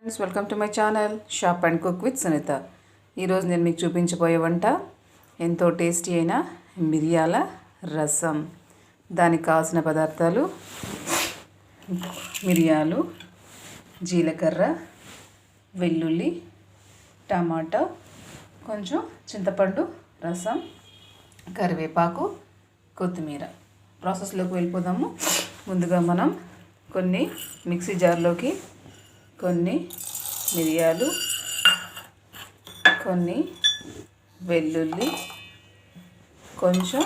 Welcome to my channel shop and cook with Sunitha. ఈరోజు నేను మీకు చూపించబోయే వంట ఎంతో టేస్టీ అయిన మిరియాల రసం. దానికి కావాల్సిన పదార్థాలు మిరియాలు, జీలకర్ర, వెల్లుల్లి, టమాటా, కొంచెం చింతపండు రసం, కరివేపాకు, కొత్తిమీర. ప్రాసెస్లోకి వెళ్ళిపోదాము. ముందుగా మనం కొన్ని మిక్సీ జార్లోకి కొన్ని మిరియాలు, కొన్ని వెల్లుల్లి, కొంచెం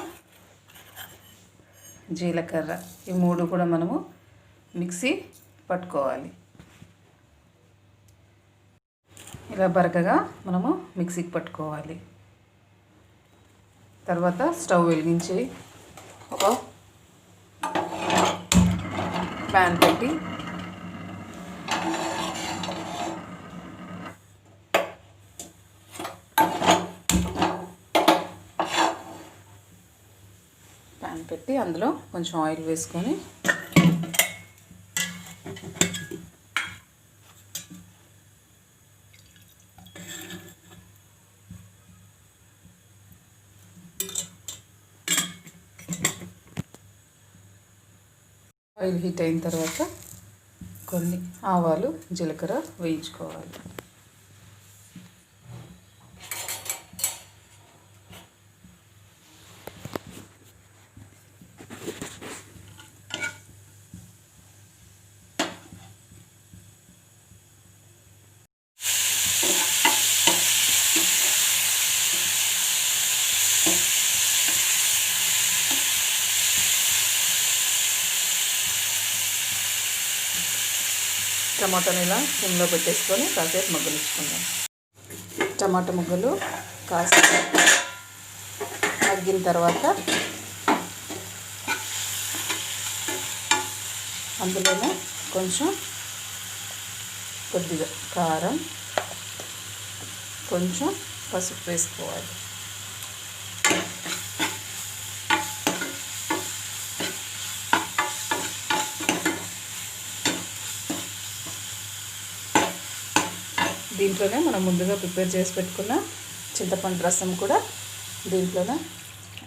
జీలకర్ర, ఈ మూడు కూడా మనము మిక్సీ పట్టుకోవాలి. ఇలా బరకగా మనము మిక్సీకి పట్టుకోవాలి. తర్వాత స్టవ్ వెలిగించి ఒక ప్యాన్ పెట్టి అందులో కొంచెం ఆయిల్ వేసుకొని ఆయిల్ హీట్ అయిన తర్వాత కొన్ని ఆవాలు, జీలకర్ర వేయించుకోవాలి. టమాటాని ఇలా సిమ్లో పెట్టేసుకొని కాసేపు మగ్గనిచ్చుకుందాం. టమాటా ముగ్గలు కాస్త మగ్గిన తర్వాత అందులోనే కొంచెం కొద్దిగా కారం, కొంచెం పసుపు వేసుకోవాలి. దీంట్లోనే మనం ముందుగా ప్రిపేర్ చేసి పెట్టుకున్న చింతపండు రసం కూడా దీంట్లోనే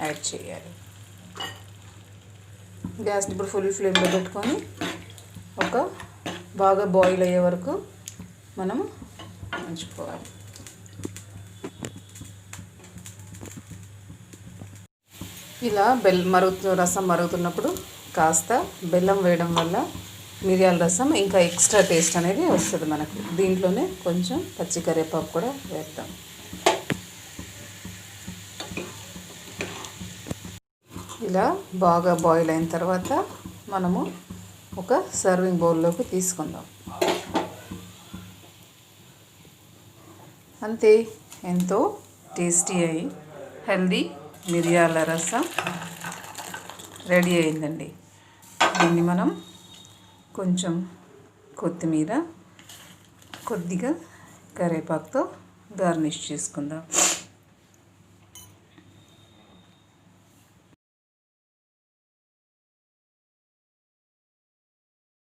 యాడ్ చేయాలి. గ్యాస్ని ఇప్పుడు ఫుల్ ఫ్లేమ్లో పెట్టుకొని ఒక బాగా బాయిల్ అయ్యే వరకు మనం ఉంచుకోవాలి. ఇలా రసం మరుగుతున్నప్పుడు కాస్త బెల్లం వేయడం వల్ల మిరియాల రసం ఇంకా ఎక్స్ట్రా టేస్ట్ అనేది వస్తుంది మనకు. దీంట్లోనే కొంచెం పచ్చి కరివేపాకు కూడా వేద్దాం. ఇలా బాగా బాయిల్ అయిన తర్వాత మనము ఒక సర్వింగ్ బౌల్లోకి తీసుకుందాం. అంతే, ఎంతో టేస్టీ అయి హెల్దీ మిరియాల రసం రెడీ అయిందండి. దీన్ని మనం కొంచెం కొత్తిమీర, కొద్దిగా కరివేపాకుతో గార్నిష్ చేసుకుందాం.